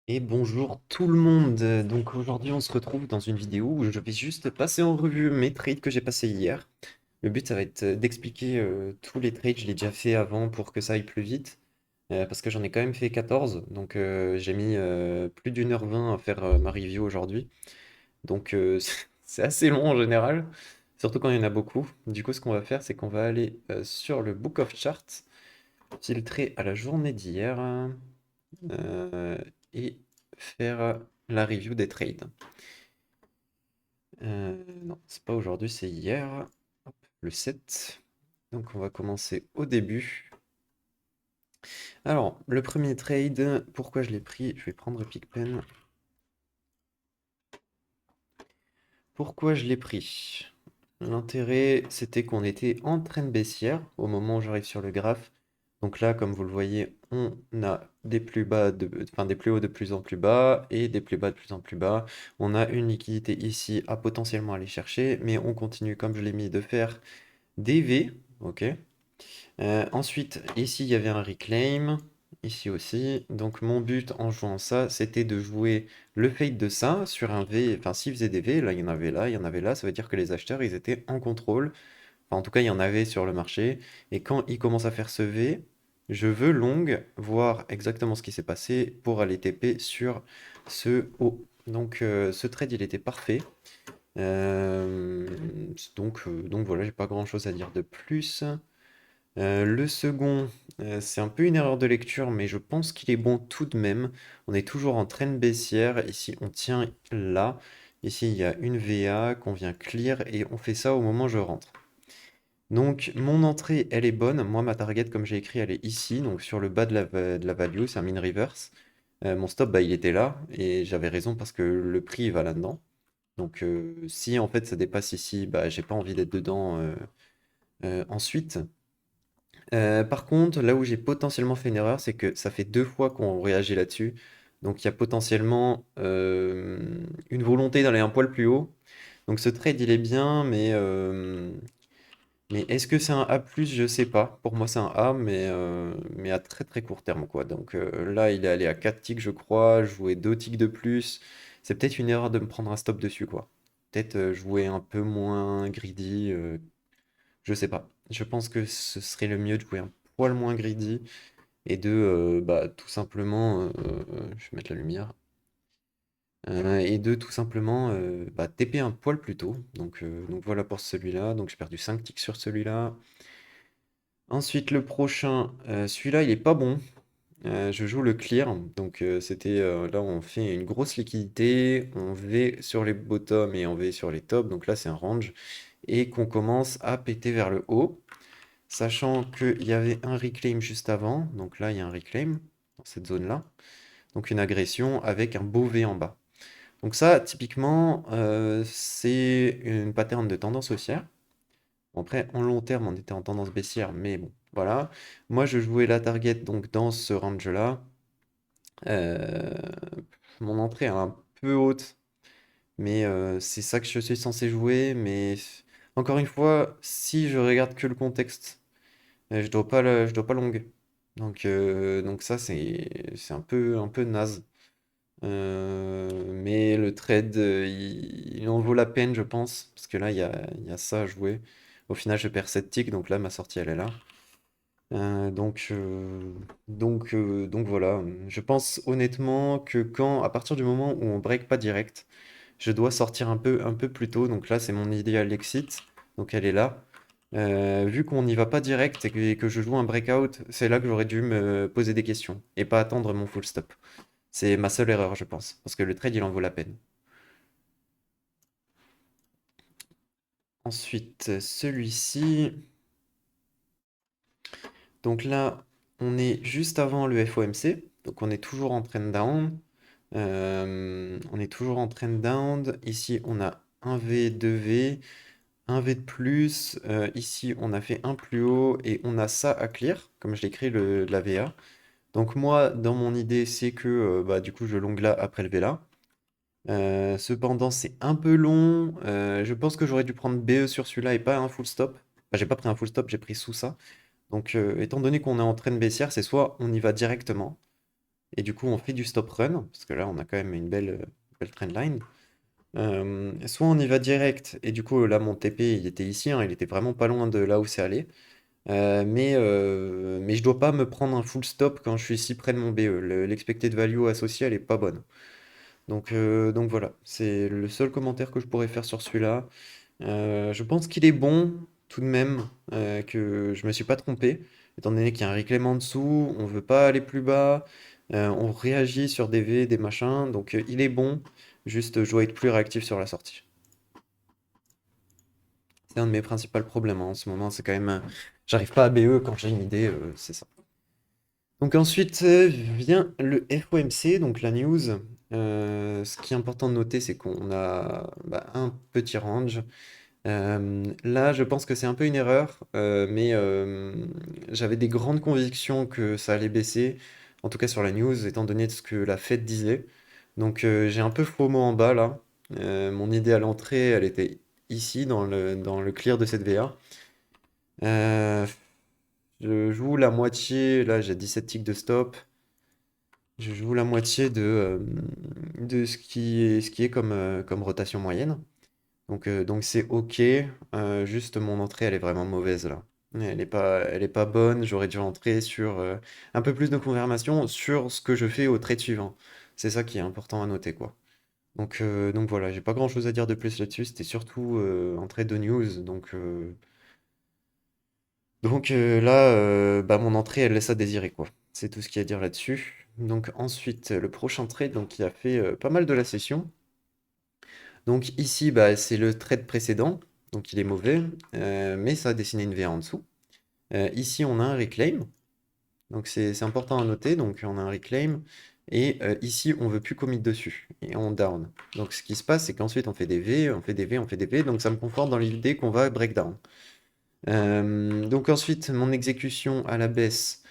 Et bonjour tout le monde. Donc aujourd'hui on se retrouve dans une vidéo où je vais juste passer en revue mes trades que j'ai passés hier. Le but ça va être d'expliquer tous les trades, je l'ai déjà fait avant pour que ça aille plus vite. Parce que j'en ai quand même fait 14, donc j'ai mis plus d'une heure 20 à faire ma review aujourd'hui. Donc c'est assez long en général, surtout quand il y en a beaucoup. Du coup ce qu'on va faire c'est qu'on va aller sur le Book of Charts, filtrer à la journée d'hier euh, et faire la review des trades. Non, c'est pas aujourd'hui, c'est hier, hop, le 7. Donc on va commencer au début. Alors, le premier trade, pourquoi je l'ai pris? Je vais prendre PicPen. Pourquoi je l'ai pris? L'intérêt, c'était qu'on était en train baissière au moment où j'arrive sur le graphe. Donc là, comme vous le voyez, on a des plus bas enfin, des plus hauts de plus en plus bas et des plus bas de plus en plus bas. On a une liquidité ici à potentiellement aller chercher, mais on continue, comme je l'ai mis, de faire des V. Ok. Ensuite, ici, il y avait un reclaim. Ici aussi. Donc, mon but en jouant ça, c'était de jouer le fade de ça sur un V. Enfin, s'il faisait des V, là, il y en avait là, il y en avait là. Ça veut dire que les acheteurs, ils étaient en contrôle. Enfin, en tout cas, il y en avait sur le marché. Et quand ils commencent à faire ce V, je veux long, voir exactement ce qui s'est passé pour aller TP sur ce haut. Donc, ce trade, il était parfait. Euh, donc voilà, j'ai pas grand-chose à dire de plus. Le second, c'est un peu une erreur de lecture, mais je pense qu'il est bon tout de même. On est toujours en traîne baissière. Ici, on tient là. Ici, il y a une VA qu'on vient clear et on fait ça au moment où je rentre. Donc, mon entrée, elle est bonne. Moi, ma target, comme j'ai écrit, elle est ici, donc sur le bas de la value, c'est un min reverse. Mon stop, bah, il était là et j'avais raison parce que le prix, il va là-dedans. Donc, si en fait ça dépasse ici, bah, j'ai pas envie d'être dedans ensuite. Par contre, là où j'ai potentiellement fait une erreur, c'est que ça fait 2 fois qu'on réagit là-dessus. Donc il y a potentiellement une volonté d'aller un poil plus haut. Donc ce trade, il est bien, mais est-ce que c'est un A+? Je sais pas. Pour moi, c'est un A, mais à très très court terme, quoi. Donc là, il est allé à 4 ticks, je crois. Jouer 2 ticks de plus. C'est peut-être une erreur de me prendre un stop dessus, quoi. Peut-être jouer un peu moins greedy. Je sais pas. Je pense que ce serait le mieux de jouer un poil moins greedy et de bah, tout simplement, je vais mettre la lumière, et de tout simplement bah, TP un poil plus tôt. Donc voilà pour celui-là. Donc j'ai perdu 5 ticks sur celui-là. Ensuite, le prochain, celui-là, il est pas bon. Je joue le clear. Donc c'était là, on fait une grosse liquidité. On V sur les bottoms et on V sur les tops. Donc là, c'est un range. Et qu'on commence à péter vers le haut. Sachant qu'il y avait un reclaim juste avant, donc là il y a un reclaim dans cette zone-là, donc une agression avec un beau V en bas. Donc ça, typiquement, c'est une pattern de tendance haussière. Bon, après, en long terme, on était en tendance baissière, mais bon, voilà. Moi, je jouais la target donc dans ce range-là. Euh, Mon entrée est un peu haute, mais c'est ça que je suis censé jouer. Mais encore une fois, si je regarde que le contexte, je dois pas long. Donc ça, c'est un peu naze. Mais le trade, il en vaut la peine, je pense. Parce que là, il y a ça à jouer. Au final, je perds 7 ticks, donc là, ma sortie, elle est là. Donc voilà. Je pense honnêtement que à partir du moment où on break pas direct, je dois sortir un peu plus tôt. Donc là, c'est mon idéal exit. Donc elle est là. Vu qu'on n'y va pas direct et que je joue un breakout, c'est là que j'aurais dû me poser des questions et pas attendre mon full stop. C'est ma seule erreur, je pense, parce que le trade, il en vaut la peine. Ensuite, celui-ci. Donc là, on est juste avant le FOMC. Donc on est toujours en trend down. On est toujours en trend down. Ici, on a un V, 2 V. Un V de plus, ici on a fait un plus haut et on a ça à clear, comme je l'écris la VA. Donc moi, dans mon idée, c'est que bah, du coup je long là après le V là. Cependant, c'est un peu long. Je pense que j'aurais dû prendre BE sur celui-là et pas un full stop. Enfin, j'ai pas pris un full stop, j'ai pris sous ça. Donc étant donné qu'on est en train de baissière, c'est soit on y va directement, et du coup on fait du stop run, parce que là on a quand même une belle trendline. Soit on y va direct, et du coup là mon TP il était ici, hein, il était vraiment pas loin de là où c'est allé. Mais je dois pas me prendre un full stop quand je suis si près de mon BE. L'expected value associée elle est pas bonne. Donc voilà, c'est le seul commentaire que je pourrais faire sur celui-là. Je pense qu'il est bon tout de même, que je me suis pas trompé, étant donné qu'il y a un reclaim en dessous, on veut pas aller plus bas, on réagit sur des V, des machins, donc il est bon, juste je dois être plus réactif sur la sortie. C'est un de mes principaux problèmes, hein, en ce moment, c'est quand même, j'arrive pas à BE quand j'ai une idée, c'est ça. Donc ensuite vient le FOMC, donc la news. Ce qui est important de noter, c'est qu'on a bah, un petit range. Là, je pense que c'est un peu une erreur, mais j'avais des grandes convictions que ça allait baisser, en tout cas sur la news, étant donné de ce que la Fed disait. Donc j'ai un peu FOMO en bas là. Mon idée à l'entrée, elle était ici, dans le clear de cette VA. Euh, je joue la moitié, là j'ai 17 ticks de stop. Je joue la moitié de ce qui est comme rotation moyenne. Donc c'est OK. Juste mon entrée, elle est vraiment mauvaise là. Elle est pas bonne. J'aurais dû entrer sur un peu plus de confirmation sur ce que je fais au trade suivant. C'est ça qui est important à noter, quoi. Donc voilà, j'ai pas grand-chose à dire de plus là-dessus. C'était surtout un trade de news. Donc là, bah, mon entrée, elle laisse à désirer, quoi. C'est tout ce qu'il y a à dire là-dessus. Donc ensuite, le prochain trade, donc, qui a fait pas mal de la session. Donc ici, bah, c'est le trade précédent, donc il est mauvais, mais ça a dessiné une V en dessous. Ici, on a un reclaim, donc c'est important à noter, donc on a un reclaim, et ici, on veut plus commit dessus, et on down. Donc ce qui se passe, c'est qu'ensuite, on fait des V, on fait des V, on fait des V, donc ça me conforte dans l'idée qu'on va breakdown. Donc ensuite, mon exécution à la baisse,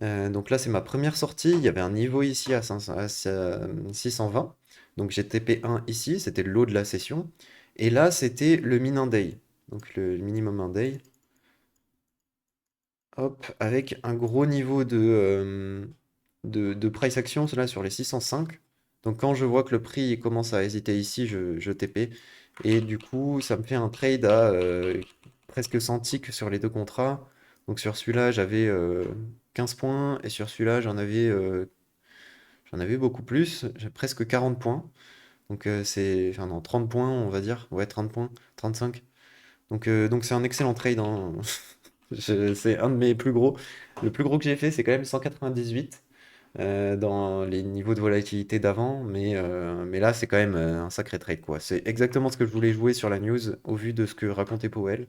donc là, c'est ma première sortie, il y avait un niveau ici à 620, donc j'ai TP1 ici, c'était le low de la session. Et là, c'était le min day, donc le minimum un day. Hop, avec un gros niveau de price action, cela sur les 605. Donc quand je vois que le prix commence à hésiter ici, je TP. Et du coup, ça me fait un trade à presque 100 ticks sur les deux contrats. Donc sur celui-là, j'avais 15 points, et sur celui-là, j'en avais beaucoup plus, j'ai presque 40 points. Donc enfin non, 30 points, on va dire. Ouais, 30 points, 35. Donc c'est un excellent trade, hein. C'est un de mes plus gros. Le plus gros que j'ai fait, c'est quand même 198 dans les niveaux de volatilité d'avant. Mais là, c'est quand même un sacré trade, quoi. C'est exactement ce que je voulais jouer sur la news au vu de ce que racontait Powell.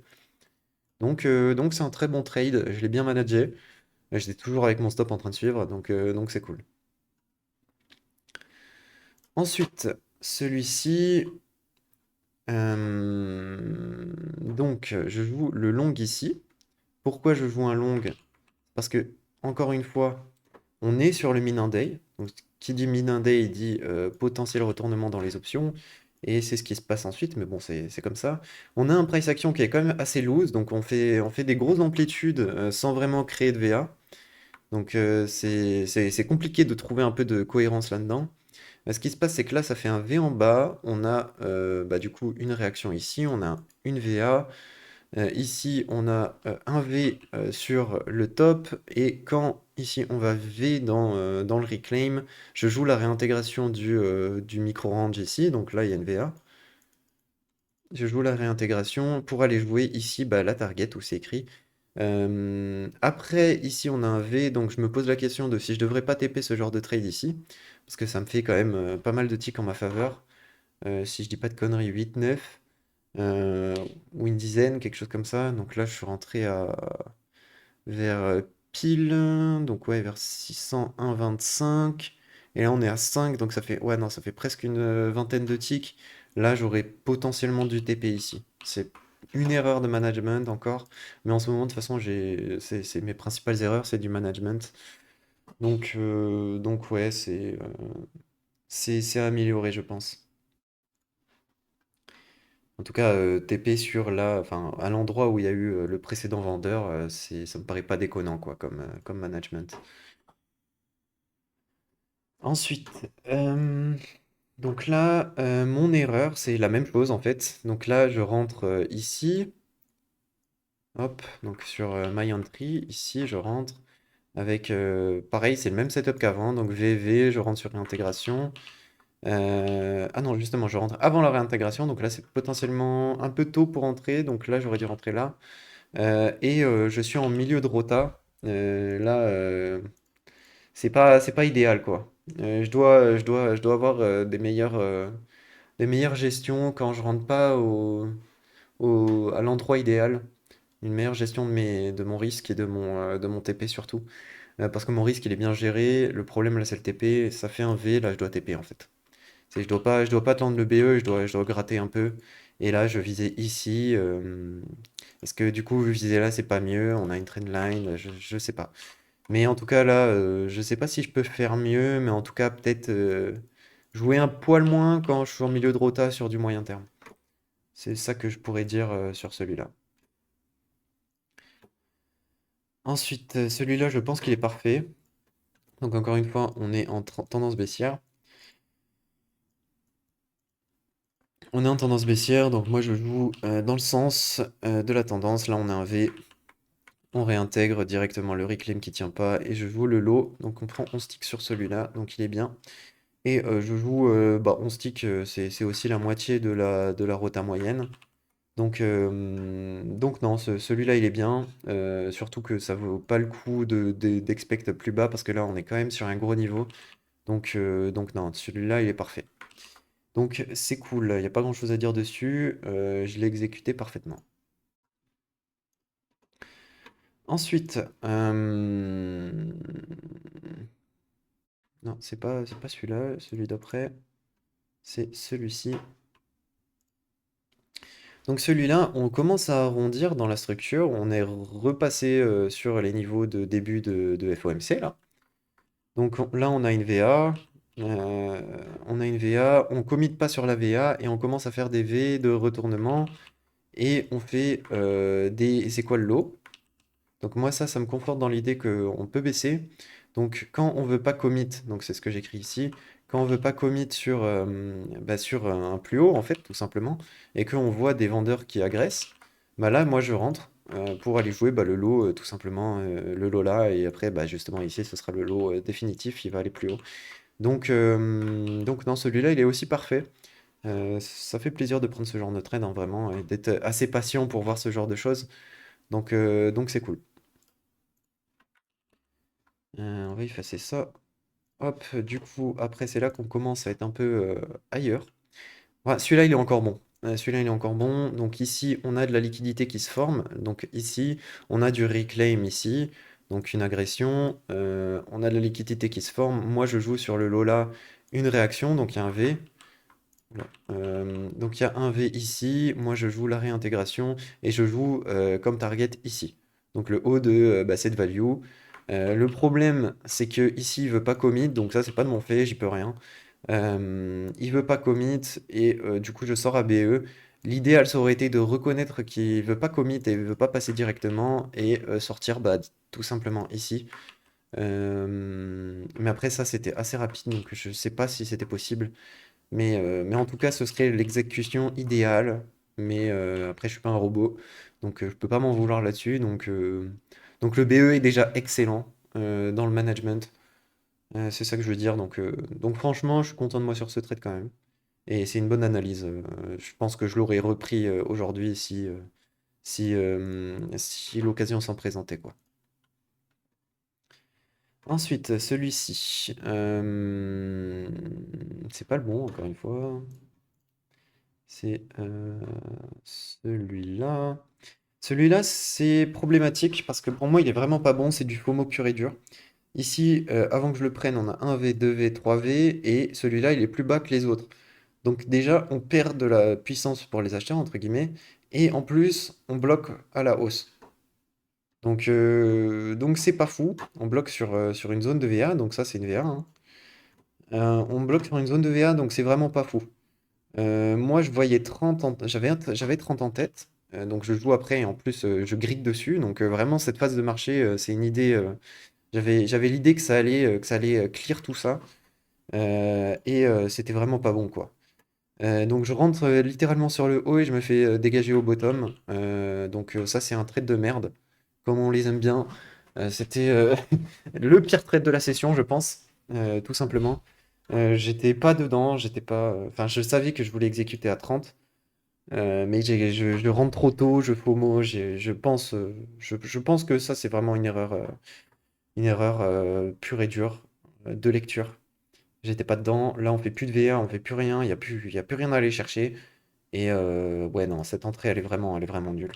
Donc c'est un très bon trade. Je l'ai bien managé. J'étais toujours avec mon stop en train de suivre. Donc c'est cool. Ensuite, celui-ci. Donc, je joue le long ici. Pourquoi je joue un long? Parce que, encore une fois, on est sur le min day. Donc, qui dit min day dit potentiel retournement dans les options. Et c'est ce qui se passe ensuite. Mais bon, c'est comme ça. On a un price action qui est quand même assez loose. Donc, on fait des grosses amplitudes sans vraiment créer de VA. Donc, c'est compliqué de trouver un peu de cohérence là-dedans. Ce qui se passe, c'est que là, ça fait un V en bas. On a bah, du coup une réaction ici. On a une VA. Ici, on a un V sur le top, et quand ici on va V dans le reclaim, je joue la réintégration du micro-range ici, donc là il y a une VA. Je joue la réintégration pour aller jouer ici bah, la target où c'est écrit. Après, ici on a un V, donc je me pose la question de si je devrais pas TP ce genre de trade ici, parce que ça me fait quand même pas mal de ticks en ma faveur. Si je dis pas de conneries, 8-9 euh, ou une dizaine, quelque chose comme ça. Donc là, je suis rentré vers pile, donc ouais, vers 601,25. Et là, on est à 5, donc ça fait, ouais, non, ça fait presque une vingtaine de ticks. Là, j'aurais potentiellement dû TP ici. C'est une erreur de management encore, mais en ce moment, de toute façon, c'est mes principales erreurs, c'est du management. Donc ouais, c'est à améliorer, je pense. En tout cas, TP enfin, à l'endroit où il y a eu le précédent vendeur, ça me paraît pas déconnant, quoi, comme management. Ensuite, donc là, mon erreur, c'est la même chose en fait. Donc là, je rentre ici, hop, donc sur My Entry, ici, je rentre avec, pareil, c'est le même setup qu'avant. Donc VV, je rentre sur réintégration. Ah non, justement, je rentre avant la réintégration, donc là, c'est potentiellement un peu tôt pour entrer. Donc là, j'aurais dû rentrer là. Et je suis en milieu de rota. Là, c'est pas idéal, quoi. Je dois avoir des meilleures gestions quand je rentre pas à l'endroit idéal. Une meilleure gestion de mon risque et de mon TP surtout. Parce que mon risque, il est bien géré. Le problème, là, c'est le TP. Ça fait un V, là, je dois TP, en fait. Je dois pas attendre le BE, je dois gratter un peu. Et là, je visais ici. Est-ce que du coup, viser là, c'est pas mieux? On a une trendline, je sais pas. Mais en tout cas, là, je sais pas si je peux faire mieux, mais en tout cas, peut-être jouer un poil moins quand je suis en milieu de rota sur du moyen terme. C'est ça que je pourrais dire sur celui-là. Ensuite, celui-là, je pense qu'il est parfait. Donc encore une fois, on est en tendance baissière. On est en tendance baissière, donc moi je joue dans le sens de la tendance. Là, on a un V. On réintègre directement le reclaim qui tient pas et je joue le lot. Donc on stick sur celui-là, donc il est bien. Et je joue, bah, on stick, c'est aussi la moitié de la rota moyenne. Donc non, celui-là il est bien. Surtout que ça vaut pas le coup d'expect plus bas parce que là on est quand même sur un gros niveau. Donc non, celui-là il est parfait. Donc c'est cool, il n'y a pas grand-chose à dire dessus. Je l'ai exécuté parfaitement. Ensuite, non, c'est pas celui-là, celui d'après, c'est celui-ci. Donc celui-là, on commence à arrondir dans la structure, on est repassé sur les niveaux de début de FOMC là. Donc là, on a une VA, on commit pas sur la VA et on commence à faire des V de retournement et on fait c'est quoi le lot? Donc moi ça me conforte dans l'idée qu'on peut baisser. Donc quand on veut pas commit, donc c'est ce que j'écris ici, quand on veut pas commit sur un plus haut en fait tout simplement, et qu'on voit des vendeurs qui agressent, bah là moi je rentre pour aller jouer le lot tout simplement, le lot là, et après bah justement ici ce sera le lot définitif, il va aller plus haut. Donc non, celui-là il est aussi parfait. Ça fait plaisir de prendre ce genre de trade, hein, vraiment, et d'être assez patient pour voir ce genre de choses. Donc c'est cool. On va effacer ça. Hop, du coup, après, c'est là qu'on commence à être un peu ailleurs. Voilà, celui-là, il est encore bon. Celui-là, il est encore bon. Donc ici, on a de la liquidité qui se forme. Donc ici, on a du reclaim ici. Donc une agression. On a de la liquidité qui se forme. Moi, je joue sur le Lola une réaction. Donc il y a un V. Voilà. Donc il y a un V ici. Moi, je joue la réintégration. Et je joue comme target ici. Donc le haut de cette value. Le problème, c'est que ici, il veut pas commit, donc ça, c'est pas de mon fait, j'y peux rien. Il veut pas commit, et du coup, je sors à BE. L'idéal, ça aurait été de reconnaître qu'il veut pas commit et veut pas passer directement, et sortir tout simplement ici. Mais après, ça, c'était assez rapide, donc je sais pas si c'était possible. Mais en tout cas, ce serait l'exécution idéale. Mais après, je suis pas un robot, donc je peux pas m'en vouloir là-dessus. Donc le BE est déjà excellent dans le management. C'est ça que je veux dire. Donc franchement, je suis content de moi sur ce trade quand même. Et c'est une bonne analyse. Je pense que je l'aurais repris aujourd'hui si l'occasion s'en présentait, quoi. Ensuite, celui-ci. C'est pas le bon, encore une fois. C'est celui-là. Celui-là, c'est problématique parce que pour moi, il est vraiment pas bon. C'est du FOMO pur et dur. Ici, avant que je le prenne, on a un V, 2 V, 3 V et celui-là, il est plus bas que les autres. Donc déjà, on perd de la puissance pour les acheteurs, entre guillemets, et en plus, on bloque à la hausse. Donc c'est pas fou. On bloque sur une zone de VA, donc ça, c'est une VA, hein. On bloque sur une zone de VA, donc c'est vraiment pas fou. Moi, je voyais 30 j'avais 30 en tête, donc je joue après et en plus, je grille dessus. Donc vraiment, cette phase de marché, c'est une idée. J'avais l'idée que ça allait clear tout ça. C'était vraiment pas bon, quoi. Donc je rentre littéralement sur le haut et je me fais dégager au bottom. Ça, c'est un trade de merde, comme on les aime bien. C'était le pire trade de la session, je pense, tout simplement. J'étais pas dedans, j'étais pas. Enfin, je savais que je voulais exécuter à 30, mais je rentre trop tôt, je FOMO, je pense que ça, c'est vraiment une erreur pure et dure de lecture. J'étais pas dedans. Là, on fait plus de VA, on fait plus rien, il y a plus rien à aller chercher. Ouais, non, cette entrée, elle est vraiment nulle.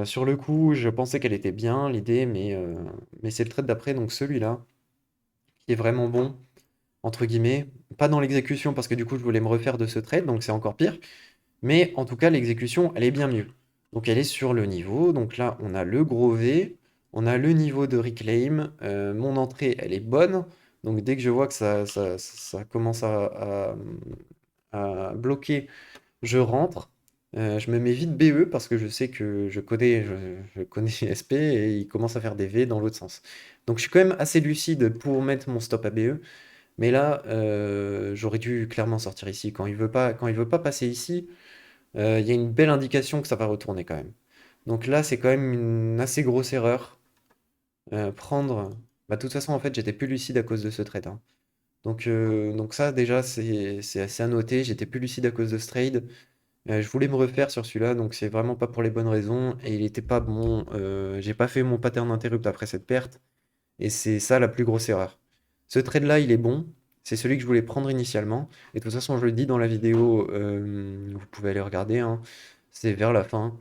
Sur le coup, je pensais qu'elle était bien, l'idée, mais c'est le trade d'après, donc celui-là, qui est vraiment bon, entre guillemets. Pas dans l'exécution, parce que du coup, je voulais me refaire de ce trade, donc c'est encore pire. Mais en tout cas, l'exécution, elle est bien mieux. Donc elle est sur le niveau. Donc là, on a le gros V, on a le niveau de reclaim. Mon entrée, elle est bonne. Donc dès que je vois que ça commence à bloquer, je rentre. Je me mets vite BE parce que je sais que je connais SP et il commence à faire des V dans l'autre sens. Donc je suis quand même assez lucide pour mettre mon stop à BE. Mais là, j'aurais dû clairement sortir ici. Quand il veut pas passer ici, il y a une belle indication que ça va retourner quand même. Donc là, c'est quand même une assez grosse erreur. Prendre. Bah, de toute façon, en fait, j'étais plus lucide à cause de ce trade, hein. Donc ça, déjà, c'est assez à noter. J'étais plus lucide à cause de ce trade. Je voulais me refaire sur celui-là, donc c'est vraiment pas pour les bonnes raisons. Et il était pas bon. J'ai pas fait mon pattern interrupt après cette perte. Et c'est ça la plus grosse erreur. Ce trade-là, il est bon. C'est celui que je voulais prendre initialement. Et de toute façon, je le dis dans la vidéo, vous pouvez aller regarder, hein. C'est vers la fin.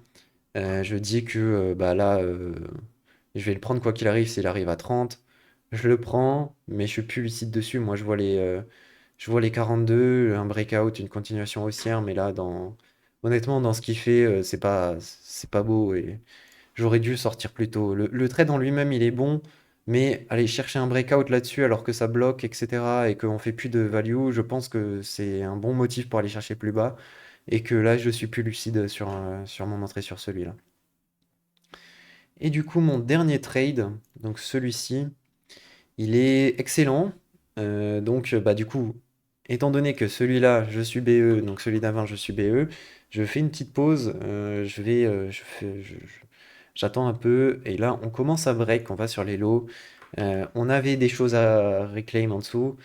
Je dis que bah là, je vais le prendre quoi qu'il arrive s'il arrive à 30. Je le prends, mais je suis plus lucide dessus. Moi, je vois les 42, un breakout, une continuation haussière, mais là, honnêtement, dans ce qu'il fait, c'est pas beau et j'aurais dû sortir plus tôt. Le trade en lui-même, il est bon, mais aller chercher un breakout là-dessus alors que ça bloque, etc., et qu'on fait plus de value, je pense que c'est un bon motif pour aller chercher plus bas et que là, je suis plus lucide sur mon entrée sur celui-là. Et du coup, mon dernier trade, donc celui-ci, il est excellent. Bah, du coup, étant donné que celui-là, je suis BE, donc celui d'avant, je suis BE, je fais une petite pause. J'attends un peu. Et là, on commence à break. On va sur les lows. On avait des choses à reclaim en dessous.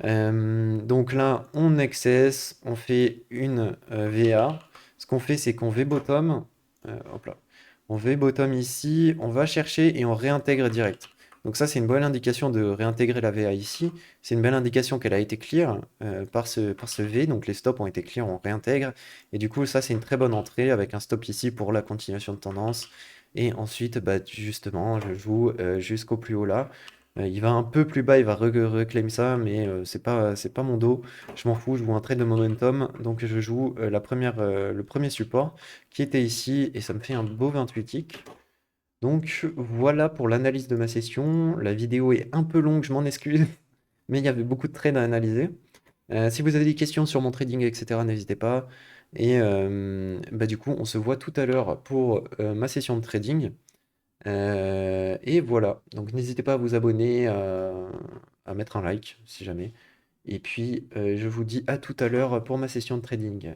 Donc là, on excess. On fait une VA. Ce qu'on fait, c'est qu'on V bottom. Hop là. On V bottom ici. On va chercher et on réintègre direct. Donc ça, c'est une bonne indication de réintégrer la VA ici. C'est une belle indication qu'elle a été clear par ce V. Donc les stops ont été clear, on réintègre. Et du coup, ça, c'est une très bonne entrée avec un stop ici pour la continuation de tendance. Et ensuite, bah, justement, je joue jusqu'au plus haut là. Il va un peu plus bas, il va reclaim ça, mais c'est pas mon dos. Je m'en fous, je joue un trade de momentum. Donc je joue le premier support qui était ici et ça me fait un beau 28 tick. Donc voilà pour l'analyse de ma session. La vidéo est un peu longue, je m'en excuse, mais il y avait beaucoup de trades à analyser. Si vous avez des questions sur mon trading, etc., n'hésitez pas. Bah, du coup, on se voit tout à l'heure pour ma session de trading. Et voilà, donc n'hésitez pas à vous abonner, à mettre un like si jamais. Et puis, je vous dis à tout à l'heure pour ma session de trading.